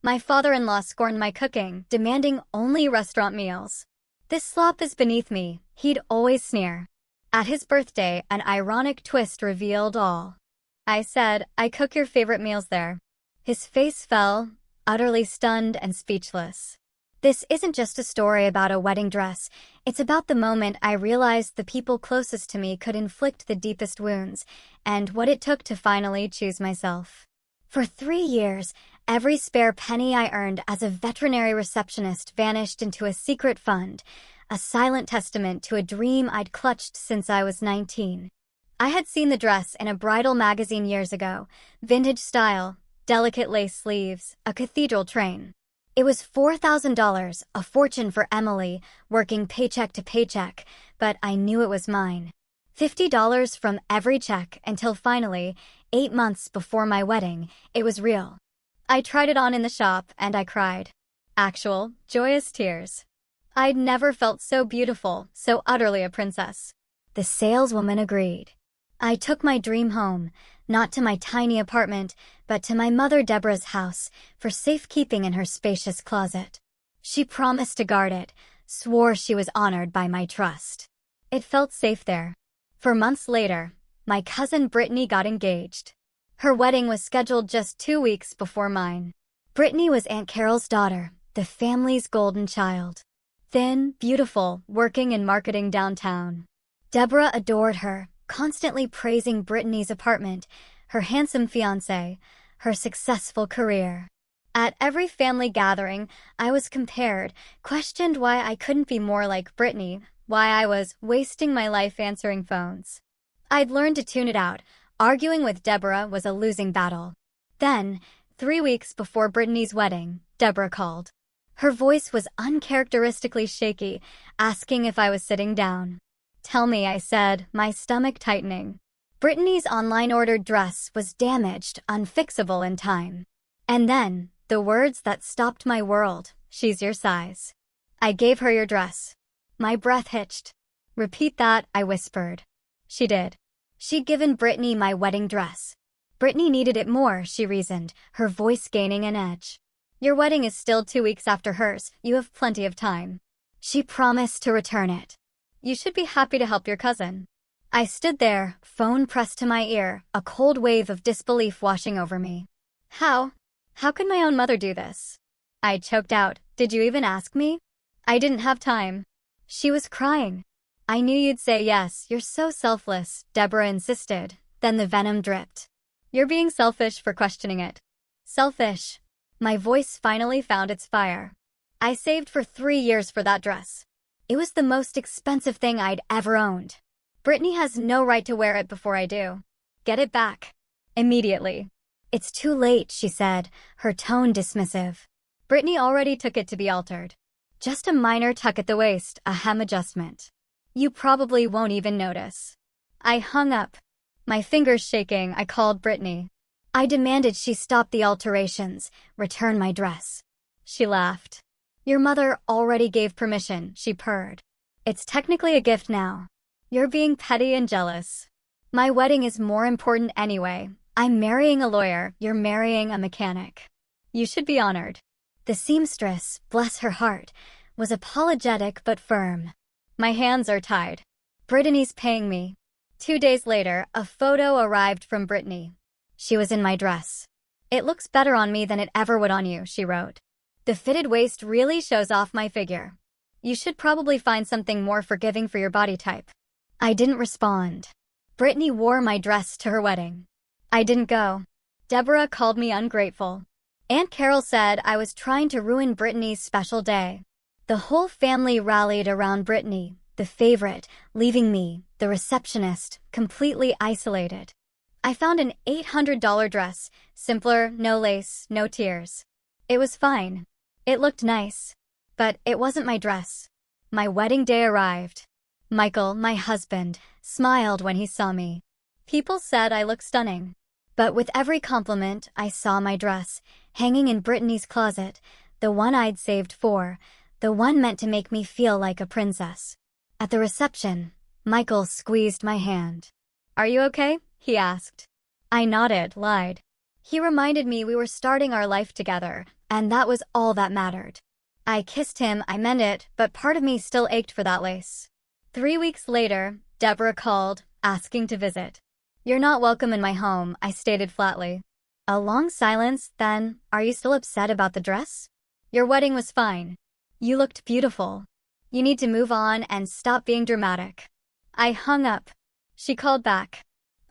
My father-in-law scorned my cooking, demanding only restaurant meals. "This slop is beneath me," he'd always sneer. At his birthday, an ironic twist revealed all. I said, "I cook your favorite meals there." His face fell, utterly stunned and speechless. This isn't just a story about a wedding dress. It's about the moment I realized the people closest to me could inflict the deepest wounds, and what it took to finally choose myself. For 3 years, every spare penny I earned as a veterinary receptionist vanished into a secret fund, a silent testament to a dream I'd clutched since I was 19. I had seen the dress in a bridal magazine years ago, vintage style, delicate lace sleeves, a cathedral train. It was $4,000, a fortune for Emily, working paycheck to paycheck, but I knew it was mine. $50 from every check until finally, 8 months before my wedding, it was real. I tried it on in the shop and I cried. Actual, joyous tears. I'd never felt so beautiful, so utterly a princess. The saleswoman agreed. I took my dream home, not to my tiny apartment, but to my mother Deborah's house, for safekeeping in her spacious closet. She promised to guard it, swore she was honored by my trust. It felt safe there. For months later, my cousin Brittany got engaged. Her wedding was scheduled just 2 weeks before mine. Brittany was Aunt Carol's daughter, the family's golden child. Thin, beautiful, working in marketing downtown. Deborah adored her, constantly praising Brittany's apartment, her handsome fiancé, her successful career. At every family gathering, I was compared, questioned why I couldn't be more like Brittany, why I was wasting my life answering phones. I'd learned to tune it out. Arguing with Deborah was a losing battle. Then, 3 weeks before Brittany's wedding, Deborah called. Her voice was uncharacteristically shaky, asking if I was sitting down. "Tell me," I said, my stomach tightening. Brittany's online-ordered dress was damaged, unfixable in time. And then, the words that stopped my world, "She's your size." I gave her your dress. My breath hitched. "Repeat that," I whispered. She did. She'd given Brittany my wedding dress. Brittany needed it more, she reasoned, her voice gaining an edge. "Your wedding is still 2 weeks after hers. You have plenty of time." She promised to return it. "You should be happy to help your cousin." I stood there, phone pressed to my ear, a cold wave of disbelief washing over me. How could my own mother do this?" I choked out. "Did you even ask me?" "I didn't have time." She was crying. "I knew you'd say yes, you're so selfless," Deborah insisted. Then the venom dripped. "You're being selfish for questioning it." Selfish. My voice finally found its fire. "I saved for 3 years for that dress. It was the most expensive thing I'd ever owned. Brittany has no right to wear it before I do. Get it back. Immediately." "It's too late," she said, her tone dismissive. "Brittany already took it to be altered. Just a minor tuck at the waist, a hem adjustment. You probably won't even notice." I hung up. My fingers shaking, I called Brittany. I demanded she stop the alterations, return my dress. She laughed. "Your mother already gave permission," she purred. "It's technically a gift now. You're being petty and jealous. My wedding is more important anyway. I'm marrying a lawyer, you're marrying a mechanic. You should be honored." The seamstress, bless her heart, was apologetic but firm. "My hands are tied. Brittany's paying me." 2 days later, a photo arrived from Brittany. She was in my dress. "It looks better on me than it ever would on you," she wrote. "The fitted waist really shows off my figure. You should probably find something more forgiving for your body type." I didn't respond. Brittany wore my dress to her wedding. I didn't go. Deborah called me ungrateful. Aunt Carol said I was trying to ruin Brittany's special day. The whole family rallied around Brittany, the favorite, leaving me, the receptionist, completely isolated. I found an $800 dress, simpler, no lace, no tears. It was fine. It looked nice. But it wasn't my dress. My wedding day arrived. Michael, my husband, smiled when he saw me. People said I looked stunning. But with every compliment, I saw my dress, hanging in Brittany's closet, the one I'd saved for, the one meant to make me feel like a princess. At the reception, Michael squeezed my hand. "Are you okay?" he asked. I nodded, lied. He reminded me we were starting our life together, and that was all that mattered. I kissed him, I meant it, but part of me still ached for that lace. 3 weeks later, Deborah called, asking to visit. "You're not welcome in my home," I stated flatly. A long silence, then, "Are you still upset about the dress? Your wedding was fine. You looked beautiful. You need to move on and stop being dramatic." I hung up. She called back.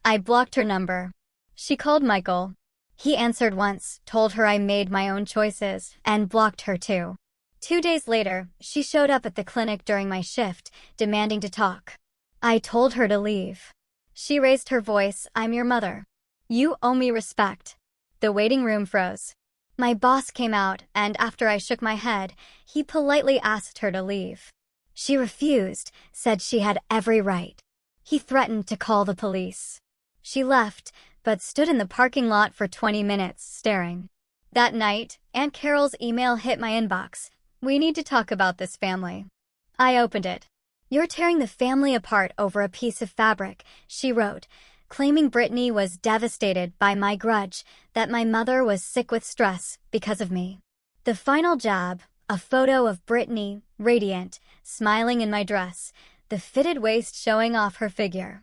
I blocked her number. She called Michael. He answered once, told her I made my own choices, and blocked her too. 2 days later, she showed up at the clinic during my shift, demanding to talk. I told her to leave. She raised her voice, "I'm your mother. You owe me respect." The waiting room froze. My boss came out, and after I shook my head, he politely asked her to leave. She refused, said she had every right. He threatened to call the police. She left, but stood in the parking lot for 20 minutes, staring. That night, Aunt Carol's email hit my inbox. "We need to talk about this family." I opened it. "You're tearing the family apart over a piece of fabric," she wrote, claiming Brittany was devastated by my grudge, that my mother was sick with stress because of me. The final jab, a photo of Brittany, radiant, smiling in my dress, the fitted waist showing off her figure.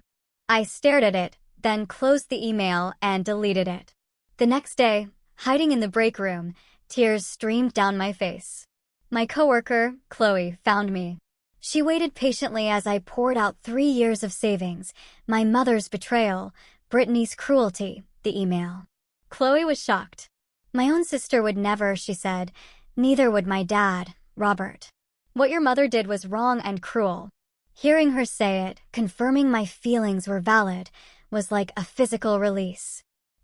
I stared at it, then closed the email and deleted it. The next day, hiding in the break room, tears streamed down my face. My coworker, Chloe, found me. She waited patiently as I poured out 3 years of savings, my mother's betrayal, Brittany's cruelty, the email. Chloe was shocked. "My own sister would never," she said. "Neither would my dad, Robert. What your mother did was wrong and cruel." Hearing her say it, confirming my feelings were valid, was like a physical release.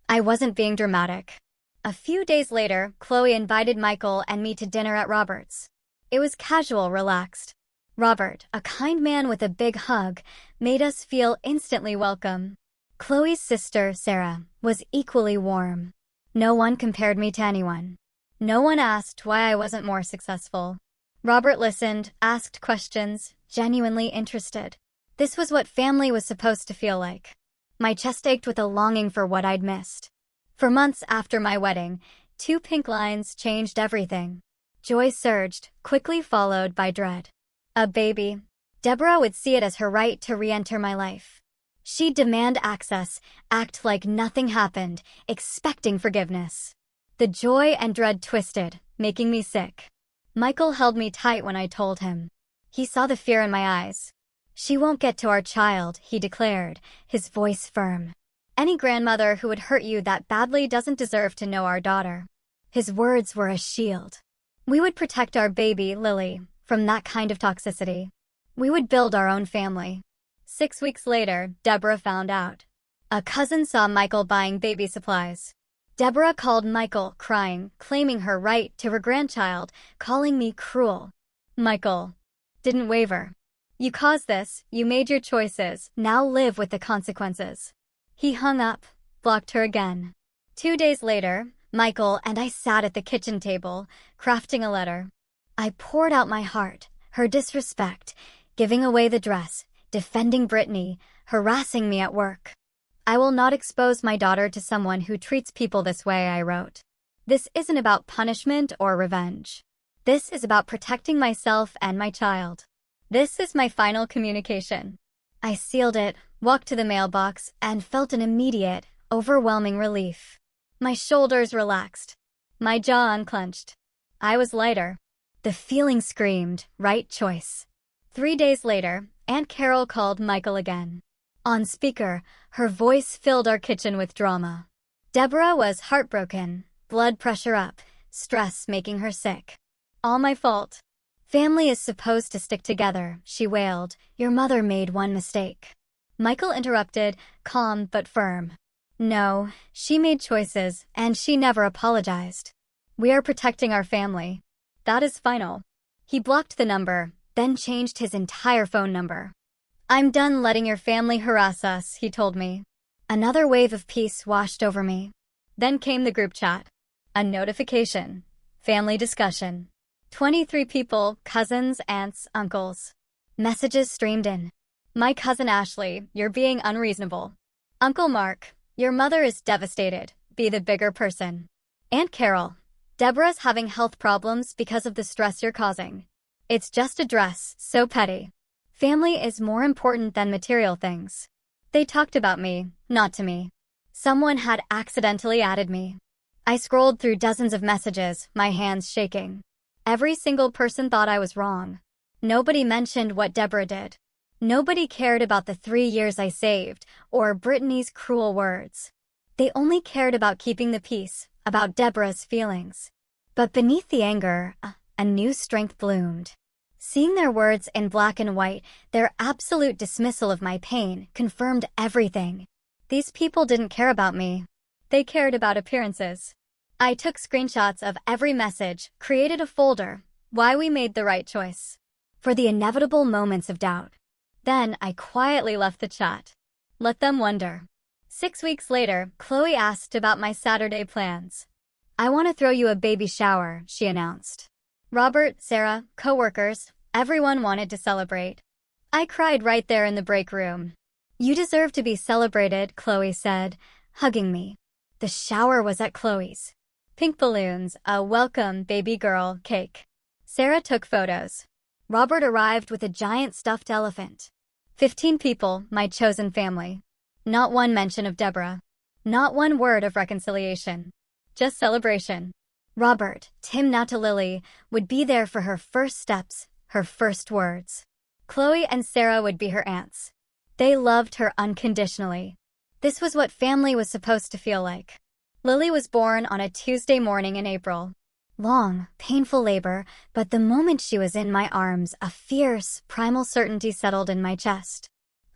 I wasn't being dramatic. A few days later, Chloe invited Michael and me to dinner at Robert's. It was casual, relaxed. Robert, a kind man with a big hug, made us feel instantly welcome. Chloe's sister, Sarah, was equally warm. No one compared me to anyone. No one asked why I wasn't more successful. Robert listened, asked questions, genuinely interested. This was what family was supposed to feel like. My chest ached with a longing for what I'd missed. For months after my wedding, 2 pink lines changed everything. Joy surged, quickly followed by dread. A baby. Deborah would see it as her right to re-enter my life. She'd demand access, act like nothing happened, expecting forgiveness. The joy and dread twisted, making me sick. Michael held me tight when I told him. He saw the fear in my eyes. "She won't get to our child," he declared, his voice firm. "Any grandmother who would hurt you that badly doesn't deserve to know our daughter." His words were a shield. We would protect our baby, Lily, from that kind of toxicity. We would build our own family. 6 weeks later, Deborah found out. A cousin saw Michael buying baby supplies. Deborah called Michael, crying, claiming her right to her grandchild, calling me cruel. Michael didn't waver. "You caused this, you made your choices, now live with the consequences." He hung up, blocked her again. 2 days later, Michael and I sat at the kitchen table, crafting a letter. I poured out my heart, her disrespect, giving away the dress, defending Brittany, harassing me at work. "I will not expose my daughter to someone who treats people this way," I wrote. "This isn't about punishment or revenge. This is about protecting myself and my child. This is my final communication." I sealed it, walked to the mailbox, and felt an immediate, overwhelming relief. My shoulders relaxed. My jaw unclenched. I was lighter. The feeling screamed, right choice. 3 days later, Aunt Carol called Michael again. On speaker, her voice filled our kitchen with drama. Deborah was heartbroken, blood pressure up, stress making her sick. "All my fault. Family is supposed to stick together," she wailed. "Your mother made one mistake." Michael interrupted, calm but firm. "No, she made choices, and she never apologized. We are protecting our family. That is final." He blocked the number, then changed his entire phone number. "I'm done letting your family harass us," he told me. Another wave of peace washed over me. Then came the group chat. A notification. Family discussion. 23 people, cousins, aunts, uncles. Messages streamed in. "My cousin Ashley, you're being unreasonable." "Uncle Mark, your mother is devastated. Be the bigger person." "Aunt Carol, Deborah's having health problems because of the stress you're causing. It's just a dress, so petty. Family is more important than material things. They talked about me, not to me. Someone had accidentally added me. I scrolled through dozens of messages, my hands shaking. Every single person thought I was wrong. Nobody mentioned what Deborah did. Nobody cared about the 3 years I saved, or Brittany's cruel words. They only cared about keeping the peace, about Deborah's feelings. But beneath the anger, a new strength bloomed. Seeing their words in black and white, their absolute dismissal of my pain, confirmed everything. These people didn't care about me. They cared about appearances. I took screenshots of every message, created a folder, why we made the right choice. For the inevitable moments of doubt. Then I quietly left the chat. Let them wonder. 6 weeks later, Chloe asked about my Saturday plans. I want to throw you a baby shower, she announced. Robert, Sarah, coworkers, everyone wanted to celebrate. I cried right there in the break room. You deserve to be celebrated, Chloe said, hugging me. The shower was at Chloe's. Pink balloons, a welcome baby girl cake. Sarah took photos. Robert arrived with a giant stuffed elephant. 15 people, my chosen family. Not one mention of Deborah. Not one word of reconciliation. Just celebration. Robert, Tim now to Lily, would be there for her first steps, her first words. Chloe and Sarah would be her aunts. They loved her unconditionally. This was what family was supposed to feel like. Lily was born on a Tuesday morning in April. Long, painful labor, but the moment she was in my arms, a fierce, primal certainty settled in my chest.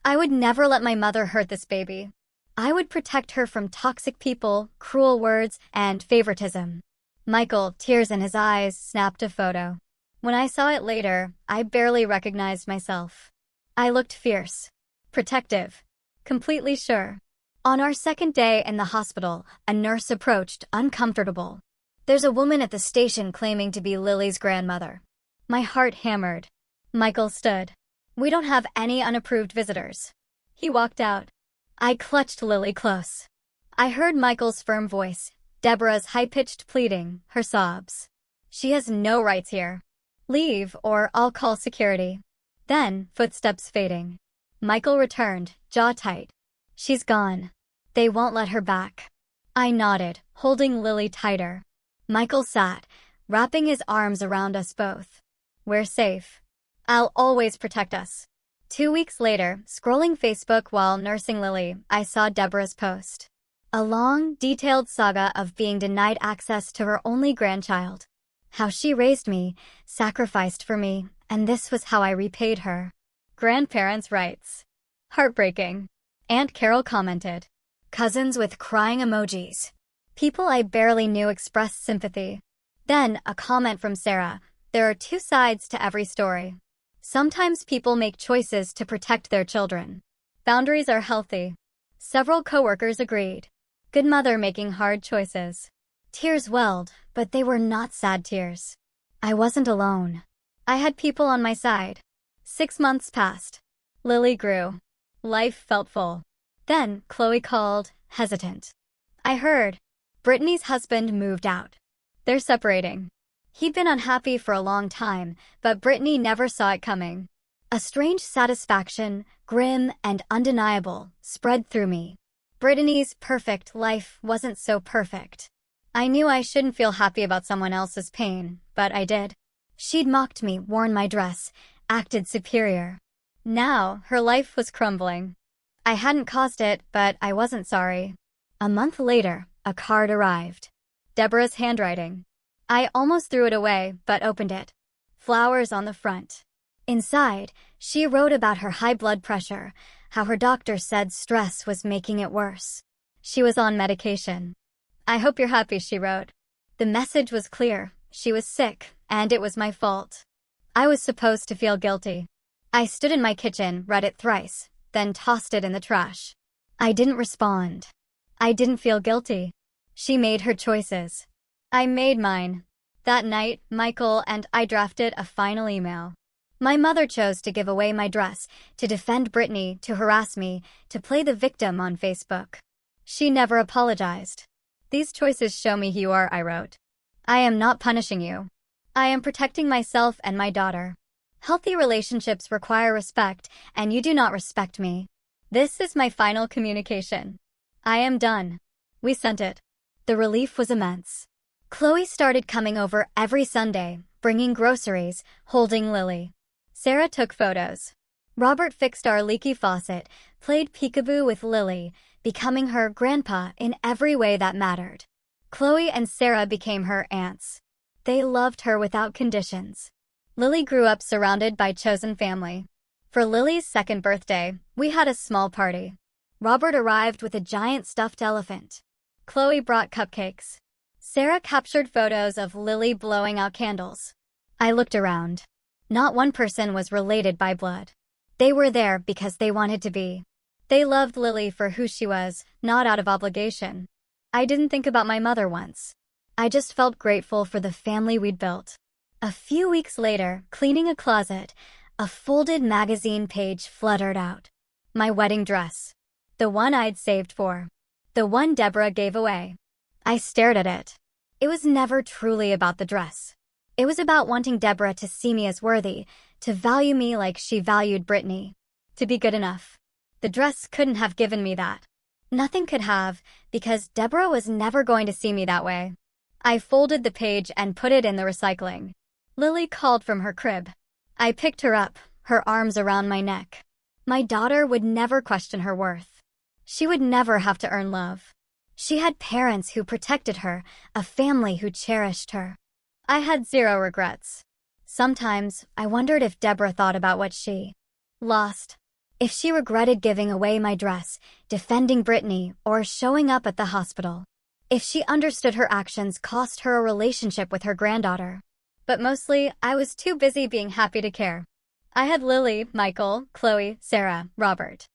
I would never let my mother hurt this baby. I would protect her from toxic people, cruel words, and favoritism. Michael, tears in his eyes, snapped a photo. When I saw it later, I barely recognized myself. I looked fierce, protective, completely sure. On our second day in the hospital, a nurse approached, uncomfortable. There's a woman at the station claiming to be Lily's grandmother. My heart hammered. Michael stood. We don't have any unapproved visitors. He walked out. I clutched Lily close. I heard Michael's firm voice, Deborah's high-pitched pleading, her sobs. She has no rights here. Leave, or I'll call security. Then, footsteps fading. Michael returned, jaw tight. She's gone. They won't let her back. I nodded, holding Lily tighter. Michael sat, wrapping his arms around us both. We're safe. I'll always protect us. 2 weeks later, scrolling Facebook while nursing Lily, I saw Deborah's post. A long, detailed saga of being denied access to her only grandchild. How she raised me, sacrificed for me, and this was how I repaid her. Grandparents' rights. Heartbreaking. Aunt Carol commented. Cousins with crying emojis. People I barely knew expressed sympathy. Then, a comment from Sarah. There are 2 sides to every story. Sometimes people make choices to protect their children. Boundaries are healthy. Several coworkers agreed. Good mother making hard choices. Tears welled, but they were not sad tears. I wasn't alone. I had people on my side. 6 months passed. Lily grew. Life felt full. Then, Chloe called, hesitant. I heard. Brittany's husband moved out. They're separating. He'd been unhappy for a long time, but Brittany never saw it coming. A strange satisfaction, grim and undeniable, spread through me. Brittany's perfect life wasn't so perfect. I knew I shouldn't feel happy about someone else's pain, but I did. She'd mocked me, worn my dress, acted superior. Now, her life was crumbling. I hadn't caused it, but I wasn't sorry. A month later, a card arrived. Deborah's handwriting. I almost threw it away, but opened it. Flowers on the front. Inside, she wrote about her high blood pressure, how her doctor said stress was making it worse. She was on medication. I hope you're happy, she wrote. The message was clear. She was sick, and it was my fault. I was supposed to feel guilty. I stood in my kitchen, read it thrice, then tossed it in the trash. I didn't respond. I didn't feel guilty. She made her choices. I made mine. That night, Michael and I drafted a final email. My mother chose to give away my dress, to defend Brittany, to harass me, to play the victim on Facebook. She never apologized. These choices show me who you are, I wrote. I am not punishing you. I am protecting myself and my daughter. Healthy relationships require respect, and you do not respect me. This is my final communication. I am done. We sent it. The relief was immense. Chloe started coming over every Sunday, bringing groceries, holding Lily. Sarah took photos. Robert fixed our leaky faucet, played peekaboo with Lily, becoming her grandpa in every way that mattered. Chloe and Sarah became her aunts. They loved her without conditions. Lily grew up surrounded by chosen family. For Lily's second birthday, we had a small party. Robert arrived with a giant stuffed elephant. Chloe brought cupcakes. Sarah captured photos of Lily blowing out candles. I looked around. Not one person was related by blood. They were there because they wanted to be. They loved Lily for who she was, not out of obligation. I didn't think about my mother once. I just felt grateful for the family we'd built. A few weeks later, cleaning a closet, a folded magazine page fluttered out. My wedding dress. The one I'd saved for. The one Deborah gave away. I stared at it. It was never truly about the dress. It was about wanting Deborah to see me as worthy, to value me like she valued Brittany, to be good enough. The dress couldn't have given me that. Nothing could have, because Deborah was never going to see me that way. I folded the page and put it in the recycling. Lily called from her crib. I picked her up, her arms around my neck. My daughter would never question her worth. She would never have to earn love. She had parents who protected her, a family who cherished her. I had zero regrets. Sometimes, I wondered if Deborah thought about what she lost. If she regretted giving away my dress, defending Brittany, or showing up at the hospital. If she understood her actions cost her a relationship with her granddaughter. But mostly, I was too busy being happy to care. I had Lily, Michael, Chloe, Sarah, Robert.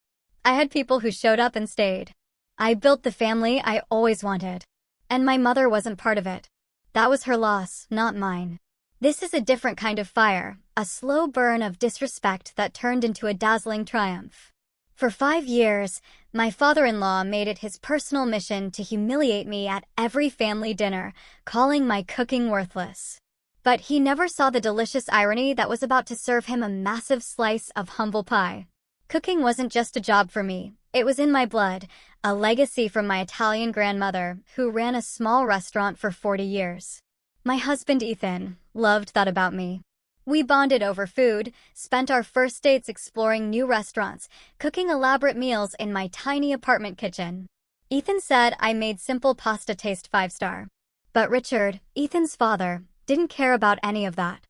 I had people who showed up and stayed. I built the family I always wanted. And my mother wasn't part of it. That was her loss, not mine. This is a different kind of fire, a slow burn of disrespect that turned into a dazzling triumph. For 5 years, my father-in-law made it his personal mission to humiliate me at every family dinner, calling my cooking worthless. But he never saw the delicious irony that was about to serve him a massive slice of humble pie. Cooking wasn't just a job for me, it was in my blood, a legacy from my Italian grandmother, who ran a small restaurant for 40 years. My husband Ethan loved that about me. We bonded over food, spent our first dates exploring new restaurants, cooking elaborate meals in my tiny apartment kitchen. Ethan said I made simple pasta taste 5-star. But Richard, Ethan's father, didn't care about any of that.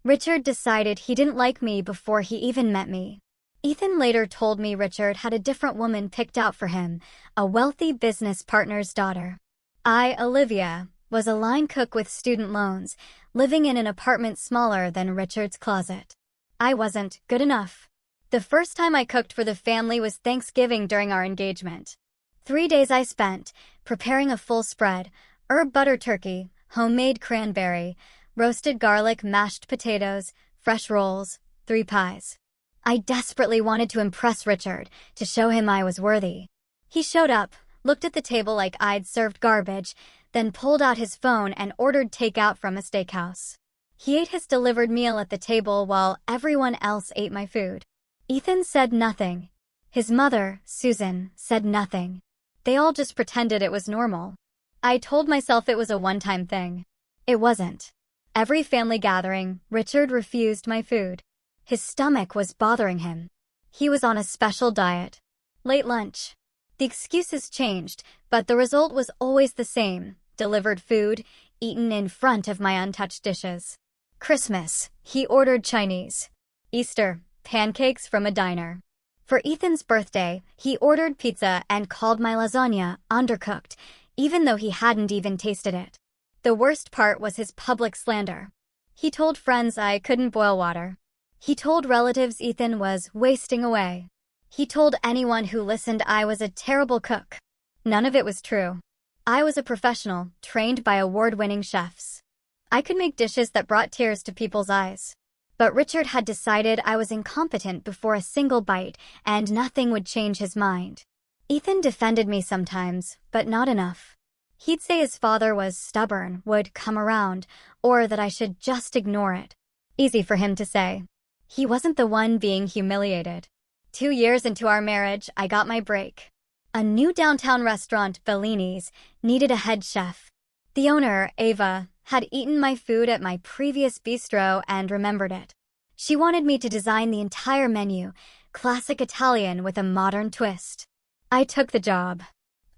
Richard decided he didn't like me before he even met me. Ethan later told me Richard had a different woman picked out for him, a wealthy business partner's daughter. I, Olivia, was a line cook with student loans, living in an apartment smaller than Richard's closet. I wasn't good enough. The first time I cooked for the family was Thanksgiving during our engagement. 3 days I spent preparing a full spread, herb butter turkey, homemade cranberry, roasted garlic, mashed potatoes, fresh rolls, 3 pies. I desperately wanted to impress Richard, to show him I was worthy. He showed up, looked at the table like I'd served garbage, then pulled out his phone and ordered takeout from a steakhouse. He ate his delivered meal at the table while everyone else ate my food. Ethan said nothing. His mother, Susan, said nothing. They all just pretended it was normal. I told myself it was a one-time thing. It wasn't. Every family gathering, Richard refused my food. His stomach was bothering him. He was on a special diet. Late lunch. The excuses changed, but the result was always the same. Delivered food, eaten in front of my untouched dishes. Christmas, he ordered Chinese. Easter, pancakes from a diner. For Ethan's birthday, he ordered pizza and called my lasagna undercooked, even though he hadn't even tasted it. The worst part was his public slander. He told friends I couldn't boil water. He told relatives Ethan was wasting away. He told anyone who listened I was a terrible cook. None of it was true. I was a professional, trained by award-winning chefs. I could make dishes that brought tears to people's eyes. But Richard had decided I was incompetent before a single bite, and nothing would change his mind. Ethan defended me sometimes, but not enough. He'd say his father was stubborn, would come around, or that I should just ignore it. Easy for him to say. He wasn't the one being humiliated. 2 years into our marriage, I got my break. A new downtown restaurant, Bellini's, needed a head chef. The owner, Ava, had eaten my food at my previous bistro and remembered it. She wanted me to design the entire menu, classic Italian with a modern twist. I took the job.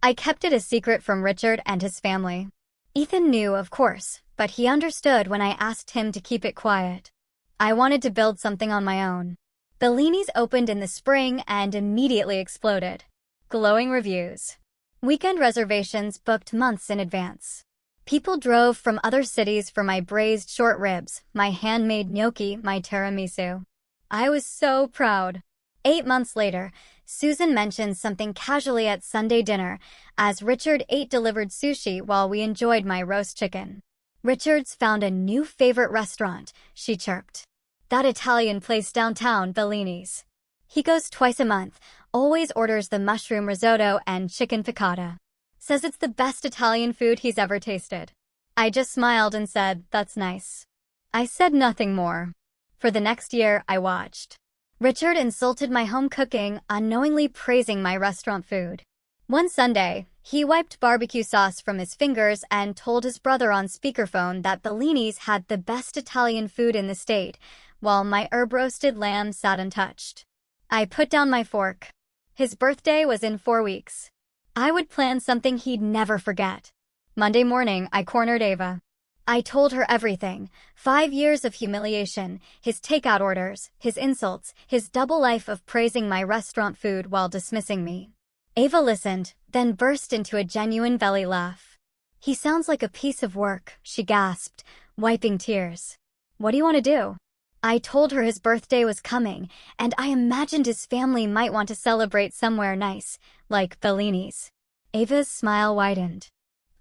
I kept it a secret from Richard and his family. Ethan knew, of course, but he understood when I asked him to keep it quiet. I wanted to build something on my own. Bellini's opened in the spring and immediately exploded. Glowing reviews. Weekend reservations booked months in advance. People drove from other cities for my braised short ribs, my handmade gnocchi, my tiramisu. I was so proud. 8 months later, Susan mentioned something casually at Sunday dinner as Richard ate delivered sushi while we enjoyed my roast chicken. Richard's found a new favorite restaurant, she chirped. That Italian place downtown, Bellini's. He goes twice a month, always orders the mushroom risotto and chicken piccata. Says it's the best Italian food he's ever tasted. I just smiled and said, that's nice. I said nothing more. For the next year, I watched. Richard insulted my home cooking, unknowingly praising my restaurant food. One Sunday, he wiped barbecue sauce from his fingers and told his brother on speakerphone that Bellini's had the best Italian food in the state, while my herb-roasted lamb sat untouched. I put down my fork. His birthday was in 4 weeks. I would plan something he'd never forget. Monday morning, I cornered Ava. I told her everything. 5 years of humiliation, his takeout orders, his insults, his double life of praising my restaurant food while dismissing me. Ava listened, then burst into a genuine belly laugh. He sounds like a piece of work, she gasped, wiping tears. What do you want to do? I told her his birthday was coming, and I imagined his family might want to celebrate somewhere nice, like Bellini's. Ava's smile widened.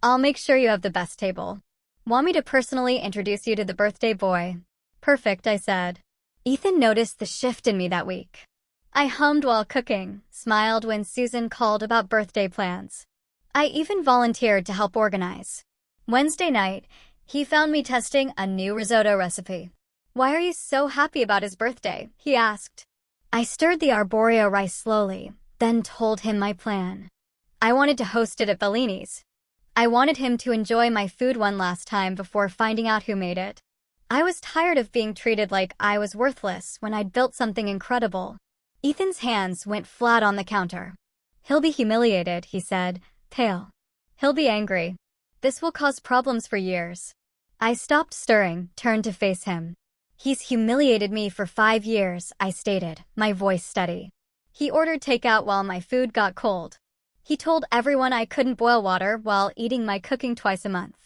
I'll make sure you have the best table. Want me to personally introduce you to the birthday boy? Perfect, I said. Ethan noticed the shift in me that week. I hummed while cooking, smiled when Susan called about birthday plans. I even volunteered to help organize. Wednesday night, he found me testing a new risotto recipe. Why are you so happy about his birthday? He asked. I stirred the arborio rice slowly, then told him my plan. I wanted to host it at Bellini's. I wanted him to enjoy my food one last time before finding out who made it. I was tired of being treated like I was worthless when I'd built something incredible. Ethan's hands went flat on the counter. He'll be humiliated, he said, pale. He'll be angry. This will cause problems for years. I stopped stirring, turned to face him. He's humiliated me for 5 years, I stated, my voice steady. He ordered takeout while my food got cold. He told everyone I couldn't boil water while eating my cooking twice a month.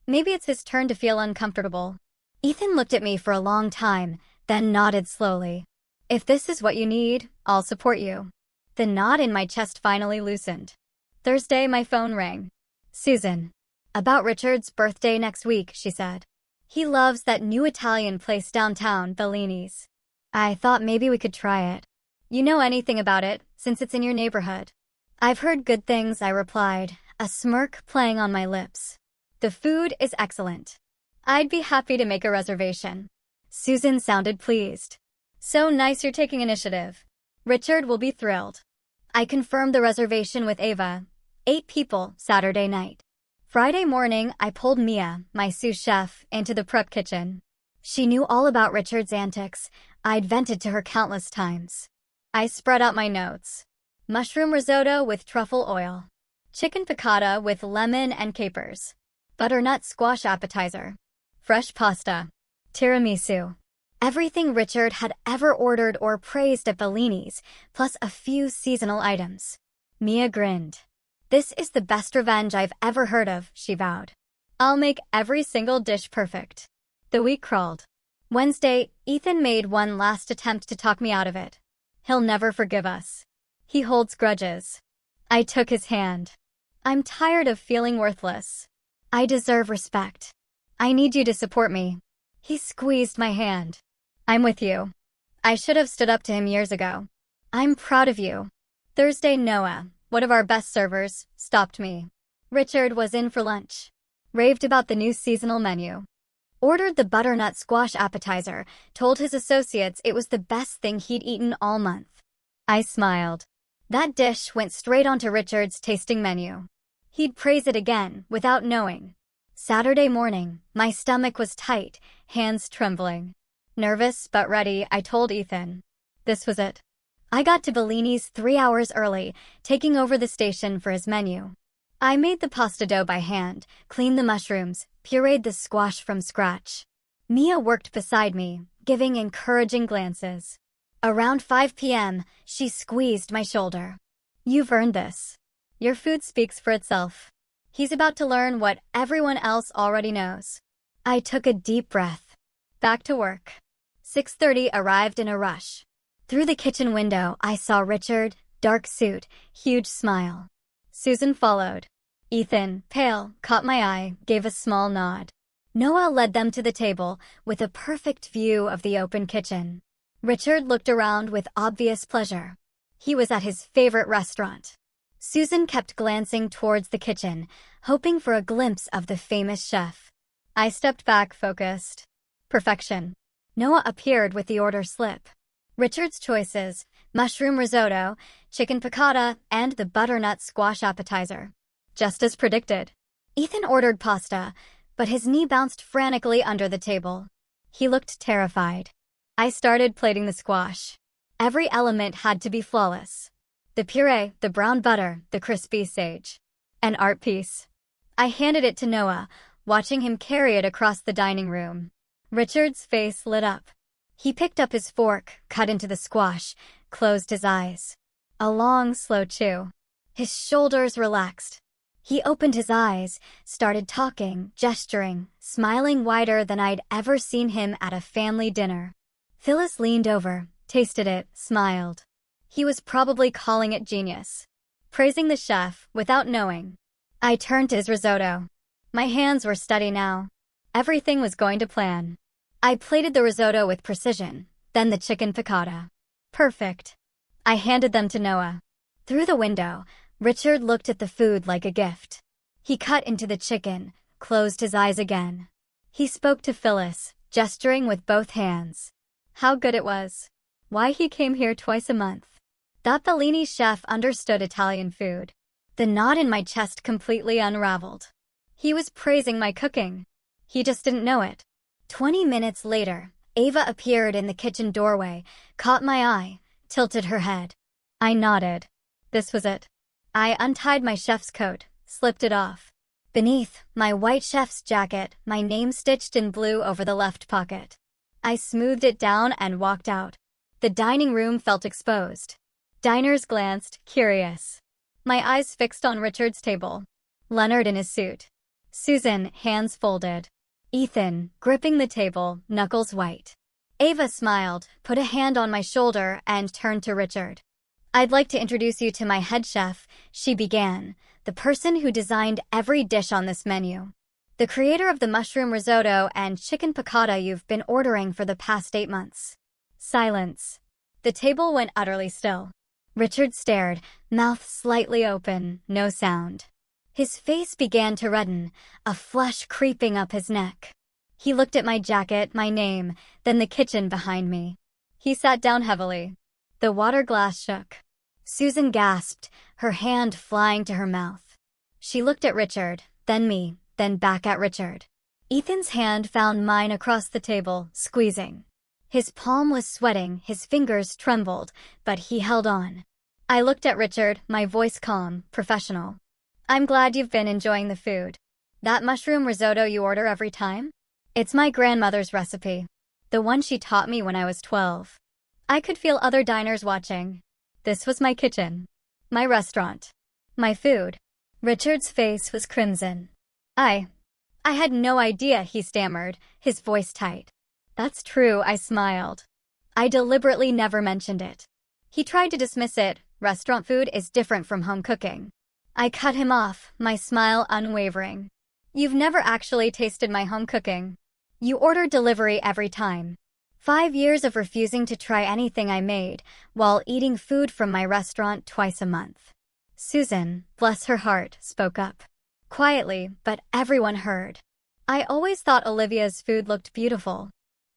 Maybe it's his turn to feel uncomfortable. Ethan looked at me for a long time, then nodded slowly. If this is what you need, I'll support you. The knot in my chest finally loosened. Thursday, my phone rang. Susan. About Richard's birthday next week, she said. He loves that new Italian place downtown, Bellini's. I thought maybe we could try it. You know anything about it, since it's in your neighborhood? I've heard good things, I replied, a smirk playing on my lips. The food is excellent. I'd be happy to make a reservation. Susan sounded pleased. So nice you're taking initiative. Richard will be thrilled. I confirmed the reservation with Ava. 8 people, Saturday night. Friday morning, I pulled Mia, my sous chef, into the prep kitchen. She knew all about Richard's antics. I'd vented to her countless times. I spread out my notes. Mushroom risotto with truffle oil. Chicken piccata with lemon and capers. Butternut squash appetizer. Fresh pasta. Tiramisu. Everything Richard had ever ordered or praised at Bellini's, plus a few seasonal items. Mia grinned. This is the best revenge I've ever heard of, she vowed. I'll make every single dish perfect. The week crawled. Wednesday, Ethan made one last attempt to talk me out of it. He'll never forgive us. He holds grudges. I took his hand. I'm tired of feeling worthless. I deserve respect. I need you to support me. He squeezed my hand. I'm with you. I should have stood up to him years ago. I'm proud of you. Thursday, Noah, one of our best servers, stopped me. Richard was in for lunch. Raved about the new seasonal menu. Ordered the butternut squash appetizer, told his associates it was the best thing he'd eaten all month. I smiled. That dish went straight onto Richard's tasting menu. He'd praise it again, without knowing. Saturday morning, my stomach was tight, hands trembling. Nervous but ready, I told Ethan. This was it. I got to Bellini's 3 hours early, taking over the station for his menu. I made the pasta dough by hand, cleaned the mushrooms, pureed the squash from scratch. Mia worked beside me, giving encouraging glances. Around 5 p.m., she squeezed my shoulder. You've earned this. Your food speaks for itself. He's about to learn what everyone else already knows. I took a deep breath. Back to work. 6:30 arrived in a rush. Through the kitchen window, I saw Richard, dark suit, huge smile. Susan followed. Ethan, pale, caught my eye, gave a small nod. Noah led them to the table, with a perfect view of the open kitchen. Richard looked around with obvious pleasure. He was at his favorite restaurant. Susan kept glancing towards the kitchen, hoping for a glimpse of the famous chef. I stepped back, focused. Perfection. Noah appeared with the order slip. Richard's choices: mushroom risotto, chicken piccata, and the butternut squash appetizer. Just as predicted. Ethan ordered pasta, but his knee bounced frantically under the table. He looked terrified. I started plating the squash. Every element had to be flawless. The puree, the brown butter, the crispy sage. An art piece. I handed it to Noah, watching him carry it across the dining room. Richard's face lit up. He picked up his fork, cut into the squash, closed his eyes. A long, slow chew. His shoulders relaxed. He opened his eyes, started talking, gesturing, smiling wider than I'd ever seen him at a family dinner. Phyllis leaned over, tasted it, smiled. He was probably calling it genius. Praising the chef, without knowing. I turned to his risotto. My hands were steady now. Everything was going to plan. I plated the risotto with precision, then the chicken piccata. Perfect. I handed them to Noah. Through the window, Richard looked at the food like a gift. He cut into the chicken, closed his eyes again. He spoke to Phyllis, gesturing with both hands. How good it was. Why he came here twice a month. That Bellini chef understood Italian food. The knot in my chest completely unraveled. He was praising my cooking. He just didn't know it. 20 minutes later, Ava appeared in the kitchen doorway, caught my eye, tilted her head. I nodded. This was it. I untied my chef's coat, slipped it off. Beneath, my white chef's jacket, my name stitched in blue over the left pocket. I smoothed it down and walked out. The dining room felt exposed. Diners glanced, curious. My eyes fixed on Richard's table. Leonard in his suit. Susan, hands folded. Ethan, gripping the table, knuckles white. Ava smiled, put a hand on my shoulder, and turned to Richard. I'd like to introduce you to my head chef, she began, the person who designed every dish on this menu. The creator of the mushroom risotto and chicken piccata you've been ordering for the past 8 months. Silence. The table went utterly still. Richard stared, mouth slightly open, no sound. His face began to redden, a flush creeping up his neck. He looked at my jacket, my name, then the kitchen behind me. He sat down heavily. The water glass shook. Susan gasped, her hand flying to her mouth. She looked at Richard, then me, then back at Richard. Ethan's hand found mine across the table, squeezing. His palm was sweating, his fingers trembled, but he held on. I looked at Richard, my voice calm, professional. I'm glad you've been enjoying the food. That mushroom risotto you order every time? It's my grandmother's recipe. The one she taught me when I was 12. I could feel other diners watching. This was my kitchen. My restaurant. My food. Richard's face was crimson. I had no idea, he stammered, his voice tight. That's true, I smiled. I deliberately never mentioned it. He tried to dismiss it. Restaurant food is different from home cooking. I cut him off, my smile unwavering. You've never actually tasted my home cooking. You order delivery every time. 5 years of refusing to try anything I made, while eating food from my restaurant twice a month. Susan, bless her heart, spoke up. quietly, but everyone heard. I always thought Olivia's food looked beautiful.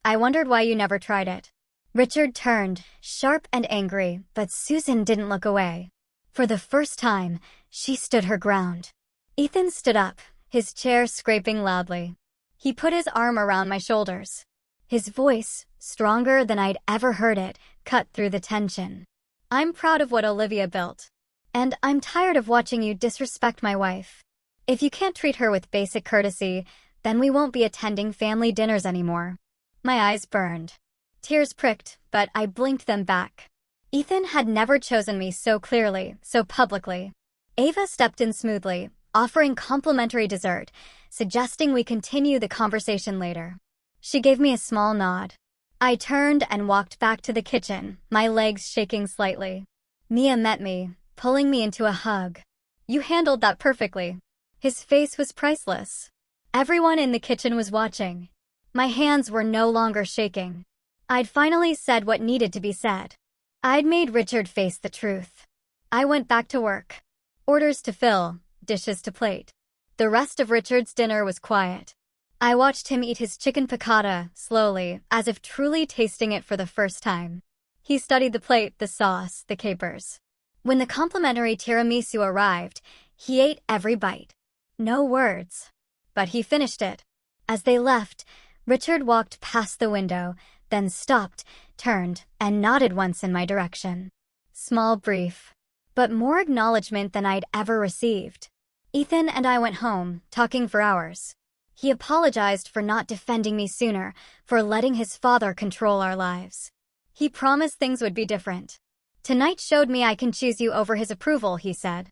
I wondered why you never tried it. Richard turned, sharp and angry, but Susan didn't look away. For the first time, she stood her ground. Ethan stood up, his chair scraping loudly. He put his arm around my shoulders. His voice, stronger than I'd ever heard it, cut through the tension. I'm proud of what Olivia built. And I'm tired of watching you disrespect my wife. If you can't treat her with basic courtesy, then we won't be attending family dinners anymore. My eyes burned. Tears pricked, but I blinked them back. Ethan had never chosen me so clearly, so publicly. Ava stepped in smoothly, offering complimentary dessert, suggesting we continue the conversation later. She gave me a small nod. I turned and walked back to the kitchen, my legs shaking slightly. Mia met me, pulling me into a hug. You handled that perfectly. His face was priceless. Everyone in the kitchen was watching. My hands were no longer shaking. I'd finally said what needed to be said. I'd made Richard face the truth. I went back to work. Orders to fill, dishes to plate. The rest of Richard's dinner was quiet. I watched him eat his chicken piccata, slowly, as if truly tasting it for the first time. He studied the plate, the sauce, the capers. When the complimentary tiramisu arrived, he ate every bite. No words. But he finished it. As they left, Richard walked past the window, then stopped, turned, and nodded once in my direction. Small, brief, but more acknowledgement than I'd ever received. Ethan and I went home, talking for hours. He apologized for not defending me sooner, for letting his father control our lives. He promised things would be different. Tonight showed me I can choose you over his approval, he said.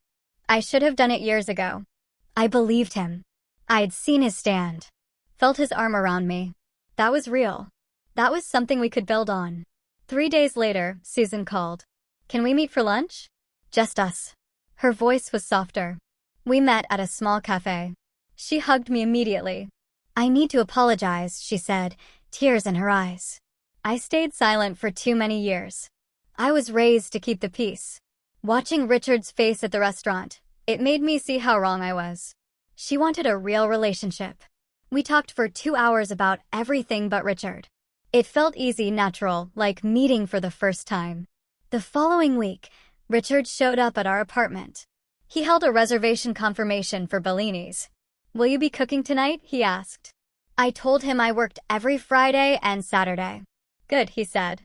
I should have done it years ago. I believed him. I'd seen his stand. Felt his arm around me. That was real. That was something we could build on. 3 days later, Susan called. Can we meet for lunch? Just us. Her voice was softer. We met at a small cafe. She hugged me immediately. I need to apologize, she said, tears in her eyes. I stayed silent for too many years. I was raised to keep the peace. Watching Richard's face at the restaurant, it made me see how wrong I was. She wanted a real relationship. We talked for 2 hours about everything but Richard. It felt easy, natural, like meeting for the first time. The following week, Richard showed up at our apartment. He held a reservation confirmation for Bellini's. Will you be cooking tonight? He asked. I told him I worked every Friday and Saturday. Good, he said.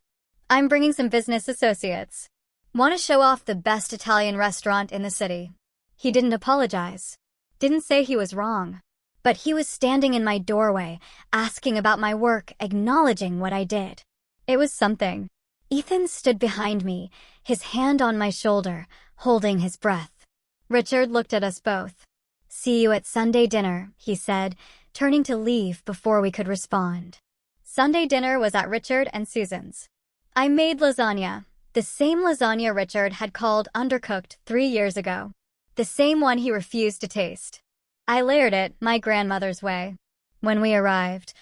I'm bringing some business associates. Want to show off the best Italian restaurant in the city. He didn't apologize. Didn't say he was wrong. But he was standing in my doorway, asking about my work, acknowledging what I did. It was something. Ethan stood behind me, his hand on my shoulder, holding his breath. Richard looked at us both. See you at Sunday dinner, he said, turning to leave before we could respond. Sunday dinner was at Richard and Susan's. I made lasagna, the same lasagna Richard had called undercooked 3 years ago. The same one he refused to taste. I layered it my grandmother's way. When we arrived,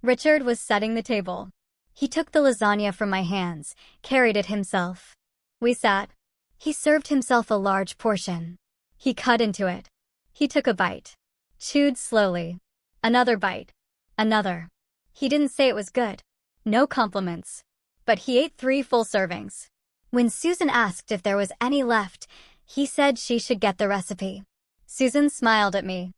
Richard was setting the table. He took the lasagna from my hands, carried it himself. We sat. He served himself a large portion. He cut into it. He took a bite. Chewed slowly. Another bite. Another. He didn't say it was good. No compliments. But he ate 3 full servings. When Susan asked if there was any left, he said she should get the recipe. Susan smiled at me.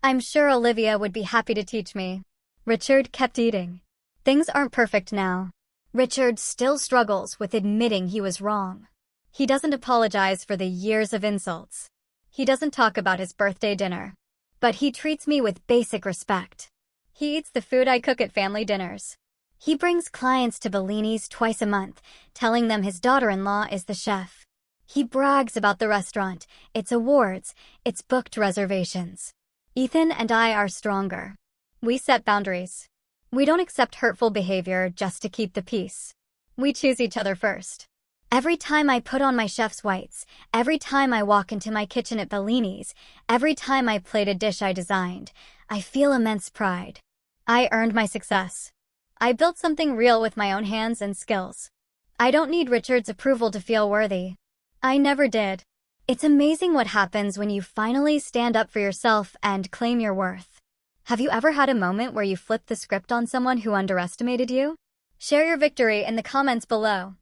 I'm sure Olivia would be happy to teach me. Richard kept eating. Things aren't perfect now. Richard still struggles with admitting he was wrong. He doesn't apologize for the years of insults. He doesn't talk about his birthday dinner. But he treats me with basic respect. He eats the food I cook at family dinners. He brings clients to Bellini's twice a month, telling them his daughter-in-law is the chef. He brags about the restaurant, its awards, its booked reservations. Ethan and I are stronger. We set boundaries. We don't accept hurtful behavior just to keep the peace. We choose each other first. Every time I put on my chef's whites, every time I walk into my kitchen at Bellini's, every time I plate a dish I designed, I feel immense pride. I earned my success. I built something real with my own hands and skills. I don't need Richard's approval to feel worthy. I never did. It's amazing what happens when you finally stand up for yourself and claim your worth. Have you ever had a moment where you flipped the script on someone who underestimated you? Share your victory in the comments below.